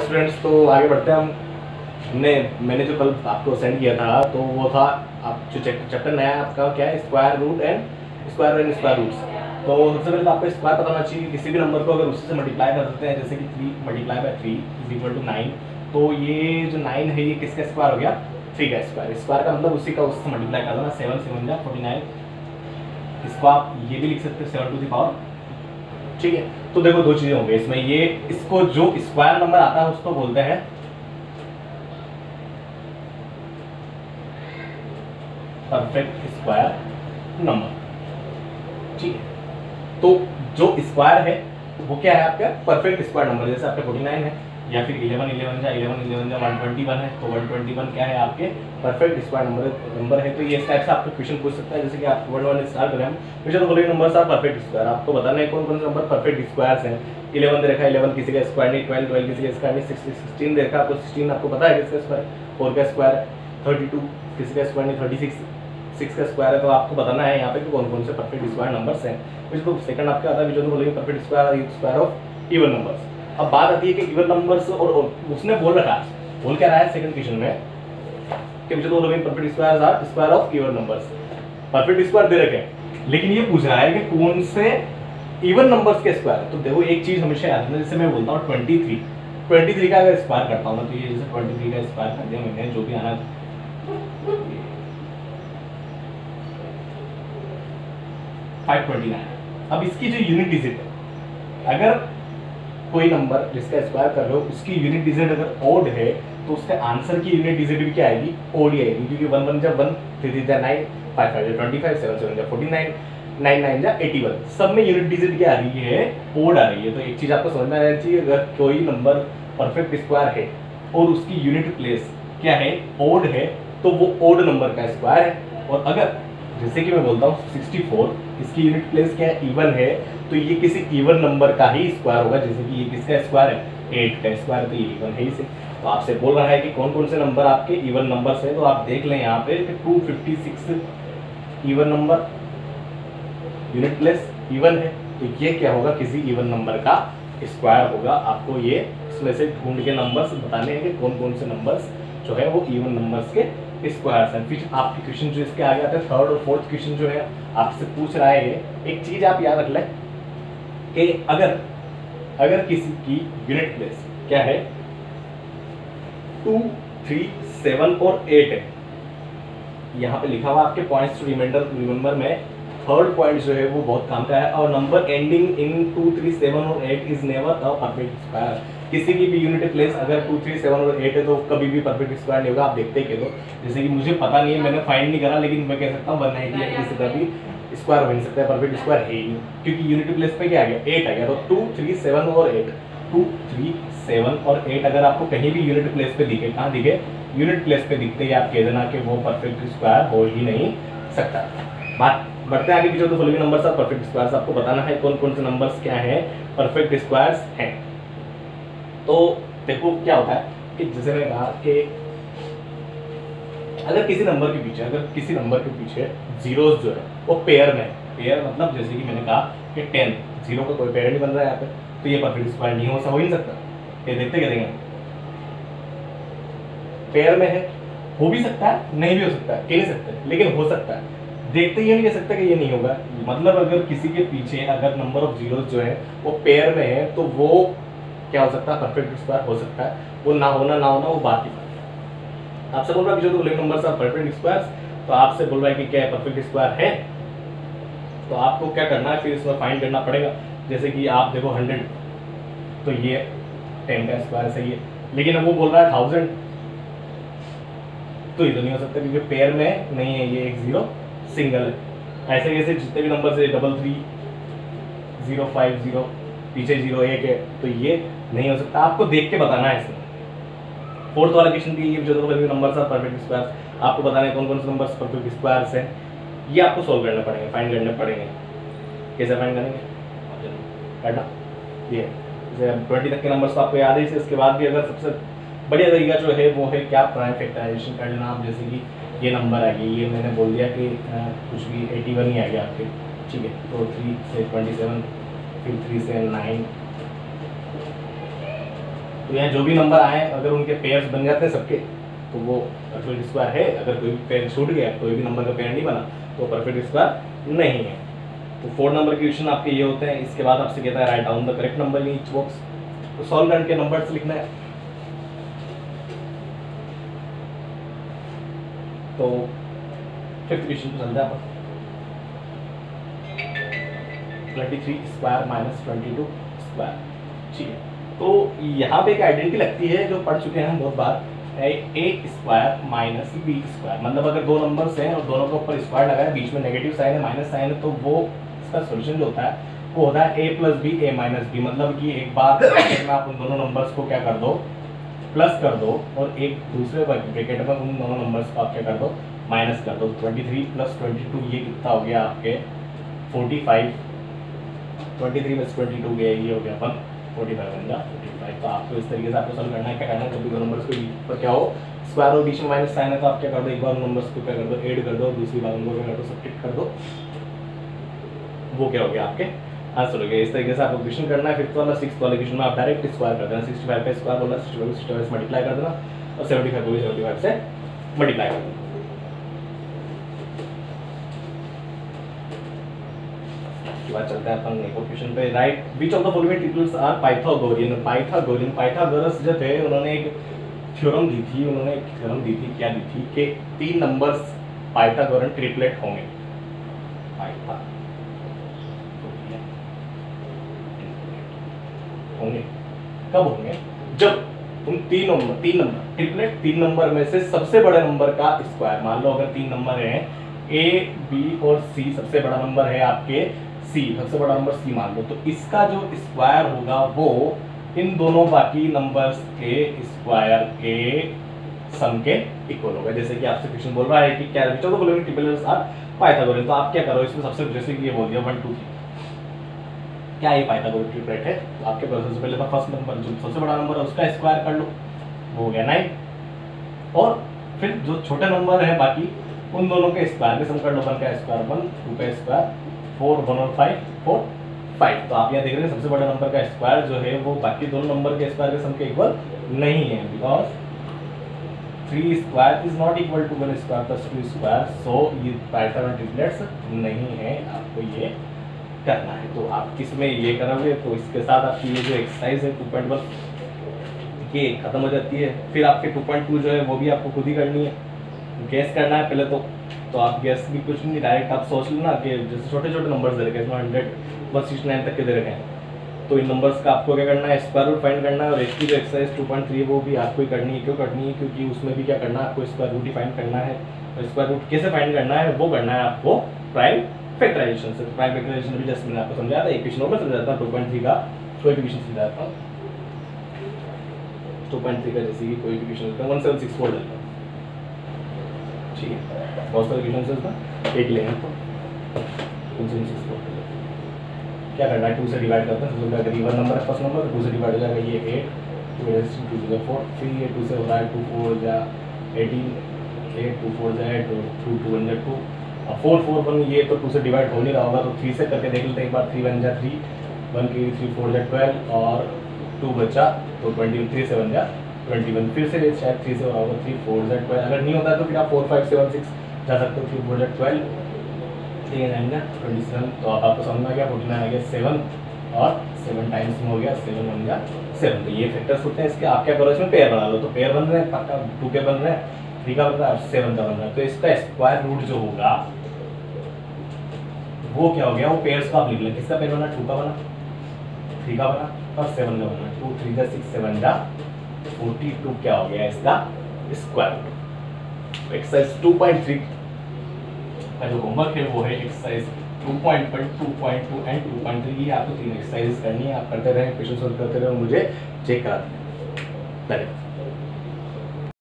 Students, तो आगे बढ़ते हैं हम। मैंने जो कल आपको सेंड किया था तो वो था आप जो चैप्टर नया है आपका क्या है, square root and square roots. तो सबसे पहले तो आपको स्क्वायर पता होना चाहिए कि किसी भी नंबर को अगर उससे मल्टीप्लाई कर देते हैं, जैसे कि 3 multiply by 3 is equal to 9, तो ये जो 9 है ये किसका स्क्वायर हो गया, 3 का स्क्वायर। स्क्वायर का मतलब उसी का उससे मल्टीप्लाई कर देना, 7 7 जा 49। इसको आप ये भी लिख सकते हो 7 टू द पावर, ठीक है। तो देखो दो चीजें होंगी इसमें, ये इसको जो स्क्वायर नंबर आता है उसको बोलते हैं परफेक्ट स्क्वायर नंबर, ठीक है। तो जो स्क्वायर है वो क्या है आपका परफेक्ट स्क्वायर नंबर, जैसे आपका 49 है या फिर 11 11 जा 121 है, तो 121 क्या है आपके परफेक्ट स्क्वायर नंबर है। तो ये इस टाइप से आपको क्वेश्चन पूछ सकता है, जैसे कि आप 1 1 स्टार्ट करें हम, तो बोलिए नंबर्स आर परफेक्ट स्क्वायर। आपको बताना है कौन कौन से नंबर परफेक्ट स्क्वायर्स हैं। 11 दे रखा है, 11 किसी का स्क्वायर नहीं, 12 12 किसी का स्क्वायर नहीं, 16 दे रखा है आपको, 16 आपको पता है किसका स्क्वायर, 4 का स्क्वायर है, 32 किसी का स्क्वायर नहीं, 36 6 का स्क्वायर है। तो आपको बताना है यहाँ पे कि कौन कौन से परफेक्ट स्क्वायर नंबर्स हैं। तो सेकंड आपका आता है जो बोलेंगे perfect square of even numbers. अब बात आती है कि इवन नंबर्स, और उसने बोल क्या रहा है सेकंड क्वेश्चन में कि मुझे तो बोलोगे perfect squares are square of even numbers. Perfect square दे रखे हैं, लेकिन ये पूछ रहा है कि कौन से इवन नंबर्स के स्क्वायर। तो देखो एक चीज हमेशा याद रखना, जैसे मैं बोलता हूँ 23 का अगर स्क्वायर करता हूँ ना, तो ये जैसे 23 का स्क्वायर कर दिया मैंने, जो भी आना 529। अब इसकी जो यूनिट डिजिट है, अगर कोई नंबर जिसका स्क्वायर कर रहे हो उसकी यूनिट डिजिट अगर ओड है तो उसका आंसर की यूनिट डिजिट भी क्या आएगी, ओड ही आएगी, क्योंकि 1 1 जा 1, 3 3 जा 9, 5 5 जा 25, 7 7 जा 49, 9 9 जा 81, सब में यूनिट डिजिट क्या आ रही है, ओड आ रही है। तो एक चीज आपको समझ में आना चाहिए, अगर कोई नंबर परफेक्ट स्क्वायर है और उसकी यूनिट प्लेस क्या है, ओड है, तो वो ओड नंबर का स्क्वायर है। और अगर जैसे कि मैं बोलता हूँ 64, इसकी यूनिट प्लेस क्या है, इवन है, तो ये किसी इवन नंबर का ही स्क्वायर होगा, जैसे कि ये किसका स्क्वायर है, 8 का स्क्वायर, तो ये इवन है इसे। तो आपसे बोल रहा है कि कौन कौन से नंबर आपके इवन नंबर्स हैं, तो आप देख लें यहाँ पे 256 even number, unit place even है, तो ये क्या होगा, किसी इवन नंबर का स्क्वायर होगा। आपको ये इसमें से ढूंढ के नंबर्स बताने हैं कि कौन कौन से नंबर्स जो है वो इवन नंबर्स के स्क्वायर्स हैं। फिर आपके क्वेश्चन जो इसके आगे आते हैं, थर्ड और फोर्थ क्वेश्चन जो है आपसे पूछ रहा है, एक चीज आप याद रख लें कि अगर किसी की यूनिट प्लेस क्या है 2 3 7 और 8 है, यहाँ पे लिखा हुआ आपके पॉइंट्स टू रिमेंबर में थर्ड पॉइंट जो है वो बहुत काम का है, और नंबर एंडिंग इन 2 3 7 और 8 is never a perfect square. किसी की भी यूनिट प्लेस अगर 2 3 7 और 8 है तो कभी भी परफेक्ट स्क्वायर नहीं होगा। आप देखते ही कह दो, जैसे कि मुझे पता नहीं है, मैंने फाइंड नहीं करा, लेकिन मैं कह सकता हूँ 190 किसी का भी स्क्वायर बन सकता है, परफेक्ट स्क्वायर है ही नहीं, क्योंकि यूनिट प्लेस पे क्या आ गया, 8 आ गया। तो 2 3 7 और 8, 2 3 7 और 8 अगर आपको कहीं भी यूनिट प्लेस पे दिखे, कहाँ दिखे, यूनिट प्लेस पे दिखते ही आप कह देना कि वो परफेक्ट स्क्वायर हो ही नहीं सकता। बात बढ़ते हैं आगे की, जो तो following numbers are perfect squares. आपको बताना है कौन कौन से नंबर्स क्या हैं, परफेक्ट स्क्वायर्स हैं। तो देखो क्या होता है कि जैसे मैंने कहा कि अगर किसी नंबर के पीछे जीरोस जो है वो पेयर में, पेयर मतलब जैसे कि मैंने कहा कि 10 जीरो का कोई पेयर नहीं बन रहा है यहाँ पे, तो ये परफेक्ट स्क्वायर नहीं हो ही नहीं सकता। ये देखते क्या देंगे, पेयर में है, हो भी सकता है नहीं भी हो सकता है, कह नहीं सकते, लेकिन हो सकता है। देखते ही नहीं कह सकता कि ये नहीं होगा। मतलब अगर किसी के पीछे अगर नंबर ऑफ जीरोस जो है वो पेयर में है तो वो क्या हो सकता है, परफेक्ट स्क्वायर हो सकता है। वो ना होना वो बात ही बात है। आपसे बोल रहा है कि जो तो नंबर्स आर परफेक्ट स्क्वायर्स, तो आपसे बोल रहा है कि क्या परफेक्ट स्क्वायर है, तो आपको क्या करना है, फिर इसमें फाइंड करना पड़ेगा। जैसे कि आप देखो 100, तो ये 10 का स्क्वायर सही है, लेकिन अब वो बोल रहा है 1000, तो ये तो नहीं हो सकता क्योंकि पेयर में नहीं है, ये एक जीरो सिंगल है। ऐसे कैसे जितने भी नंबर है 33 0 5 0 पीछे 0 1 है, तो ये नहीं हो सकता। आपको देख के बताना है इसमें। फोर्थ वाला क्वेश्चन की, ये जो नंबर्स आर परफेक्ट स्क्वायर्स, आपको बताना है कौन कौन से नंबर्स परफेक्ट स्क्वायर्स हैं, ये आपको सोल्व करना पड़ेंगे, फाइंड करने पड़ेंगे। कैसे फाइंड करेंगे, करना ये जैसे 20 तक के नंबर्स तो आपको याद है। इसके बाद भी अगर सबसे बढ़िया तरीका जो है वो है क्या, प्राइम फैक्टराइजेशन कर लेना आप। जैसे कि ये नंबर आ गया, ये मैंने बोल दिया कि कुछ भी 81 ही आ गया आपके, ठीक है। तो 3 से 27, फिर 3 से 9, तो यहाँ जो भी नंबर आए अगर उनके पेयर्स बन जाते हैं सबके तो वो परफेक्ट स्क्वायर है। अगर कोई भी पेयर छूट गया, कोई भी नंबर का पेयर नहीं बना तो परफेक्ट स्क्वायर नहीं है। तो 4 नंबर के क्वेश्चन आपके ये होते हैं। इसके बाद आपसे कहता है write down the correct number in each box. तो सॉल्व करके नंबर्स लिखना है। तो 5th क्वेश्चन पे चलते हैं आप। 23 स्क्वायर माइनस 22 स्क्वायर, ठीक है। तो यहाँ पे एक आइडेंटिटी लगती है जो पढ़ चुके हैं हम बहुत बार, ए स्क्वायर माइनस बी स्क्वायर। मतलब अगर दो नंबर्स हैं और दोनों के ऊपर स्क्वायर लगा है, बीच में नेगेटिव साइन है, माइनस साइन है, तो वो इसका सोल्यूशन जो होता है वो होता है ए प्लस बी ए माइनस बी। मतलब कि एक बार ब्रैकेट में आप उन दोनों नंबर्स को क्या कर दो, प्लस कर दो, और एक दूसरे ब्रैकेट में उन दोनों नंबर्स को आप क्या कर दो, माइनस कर दो। 23 प्लस 22 ये कितना हो गया आपके 45। 23 प्लस 22 गया, ये हो गया 145 बन गया 45। तो आपको इस तरीके से आपको सॉल्व करना है। क्या करना है, कभी दो नंबर्स को पर क्या हो स्क्वायर और बीच में माइनस साइन है तो आप क्या कर दो, एक बार नंबर्स को क्या कर दो, ऐड कर दो, दूसरी बार उनको क्या कर दो, सब्ट्रैक्ट कर दो। वो क्या हो गया आपके आंसर हो गया। इस तरीके से आपको क्वेश्चन करना है। 5th वाला 6th वाले क्वेश्चन में आप डायरेक्ट स्क्वायर कर देना। 65 का स्क्वायर बोला, 65 को 65 से मल्टीप्लाई कर देना और 75 को भी 75 से मल्टीप्लाई कर देना। बात चलता है अपन एक और क्वेश्चन पे। Write which of the following triples are Pythagorean. Pythagoras जो थे उन्होंने एक थ्योरम दी थी, क्या दी थी कि 3 नंबर्स पाइथागोरन ट्रिपलेट होंगे। होंगे कब होंगे, जब तुम 3 नंबर ट्रिपलेट 3 नंबर में से सबसे बड़े नंबर का स्क्वायर, मान लो अगर 3 नंबर हैं ए बी और सी, सबसे बड़ा नंबर है आपके सी, सबसे बड़ा नंबर सी मान लो, तो इसका जो स्क्वायर होगा वो इन दोनों बाकी नंबर्स के स्क्वायर के सम के इक्वल होगा। जैसे कि आपसे क्वेश्चन बोल रहा है कि क्या which of the following triples are Pythagorean. तो आप क्या करो इसमें सबसे, जैसे कि ये बोल दिया 1 2 3, क्या ये पाइथागोरस ट्रिपलेट है, तो आपके पास सबसे पहले फर्स्ट नंबर जो सबसे बड़ा नंबर है उसका स्क्वायर कर लो, वो हो गया 9, और फिर जो छोटे नंबर है बाकी उन दोनों के स्क्वायर के सम कर लो। 1 का स्क्वायर 1, 2 का स्क्वायर 4, 1 और 5 4 5। तो आप यहाँ देख रहे हैं सबसे बड़े नंबर का स्क्वायर जो है वो बाकी दोनों नंबर के स्क्वायर के सम के इक्वल नहीं है, because 3 square is not equal to 1 square plus 2 square. So ये पाइथागोरस ट्रिपलेट्स नहीं है, आपको ये करना है। तो आप किस में ये करोगे, तो इसके साथ आपकी ये जो एक्सरसाइज है 2.1 ये खत्म हो जाती है। फिर आपके 2.2 जो है वो भी आपको खुद ही करनी है, गैस करना है पहले तो आप गैस भी कुछ नहीं, डायरेक्ट आप सोच लो ना कि जैसे छोटे छोटे नंबर्स दे रखे हैं, 100 169 तक के दे रखे हैं, तो इन नंबर्स का आपको क्या करना है, स्क्वायर रूट फाइंड करना है। और इसकी जो एक्सरसाइज 2.3 वो भी आपको ही करनी है। क्यों करनी है, क्योंकि उसमें भी क्या करना है, आपको स्क्वायर रूट ही फाइंड करना है। और स्क्वायर रूट कैसे फाइंड करना है, वो करना है आपको प्राइम फैक्टराइजेशन से। प्राइम फैक्टराइजेशन भी जस्ट मैंने आपको समझाया था, इक्वेशन और मैं समझाता हूँ 2.3 का कोई भी इक्वेशन समझाता हूँ। 2.3 का जैसे कि कोई भी इक्वेशन होता है 1764 लेता हूँ, ठीक है। बहुत सारे इक्वेशन है उसमें, एक लेंगे तो 1764 क्या करना है, 2 से डिवाइड करते हैं। सबसे पहले करीब 1 नंबर है फर्स्ट नंबर, 2 से डिवाइड हो जाएगा ये 8, 2 2 4, फिर ये 2 से हो रहा है 2 4 जा 18, 8 2 4 जा 8, 2 2 1 जा 2, 4 4 1 ये तो 2 से डिवाइड हो नहीं रहा होगा, तो 3 से करके देख लेते हैं एक बार। 3 1 जा 3, 1 की 3 4 जा 12 और 2 बचा तो 20, 3 से 1 जा 21, फिर से शायद 3 से हो रहा होगा, 3 4 जा 12। अगर नहीं होता है तो फिर आप 4 5 7 6 जा सकते हो। 3 4 जा 12, 3 9 जा 27, तो आपको समझ में आ गया। 49 आ गया 7 और 7 टाइम्स में हो गया 7 1 जा 7। तो ये फैक्टर्स होते हैं इसके। आप क्या करो, इसमें पेयर बना लो, तो पेयर बन रहे हैं पक्का, 2 के बन रहे हैं, 3 का बन रहा है और 7 का बन रहा है। तो इसका स्क्वायर रूट जो होगा वो क्या हो गया, वो पेयर्स का आप लिख लें। किसका पेयर बना, 2 का बना, 3 का बना और 7 का बना। 2 3 जा 6 7 जा 42 क्या हो गया इसका स्क्वायर रूट। एक्सरसाइज 2.3 का जो होमवर्क है वो है एक्सरसाइज 2.2 एंड 2.3 की। आपको 3 एक्सरसाइज करनी है, आप करते रहें, क्वेश्चन सॉल्व करते रहें, मुझे चेक करा दें।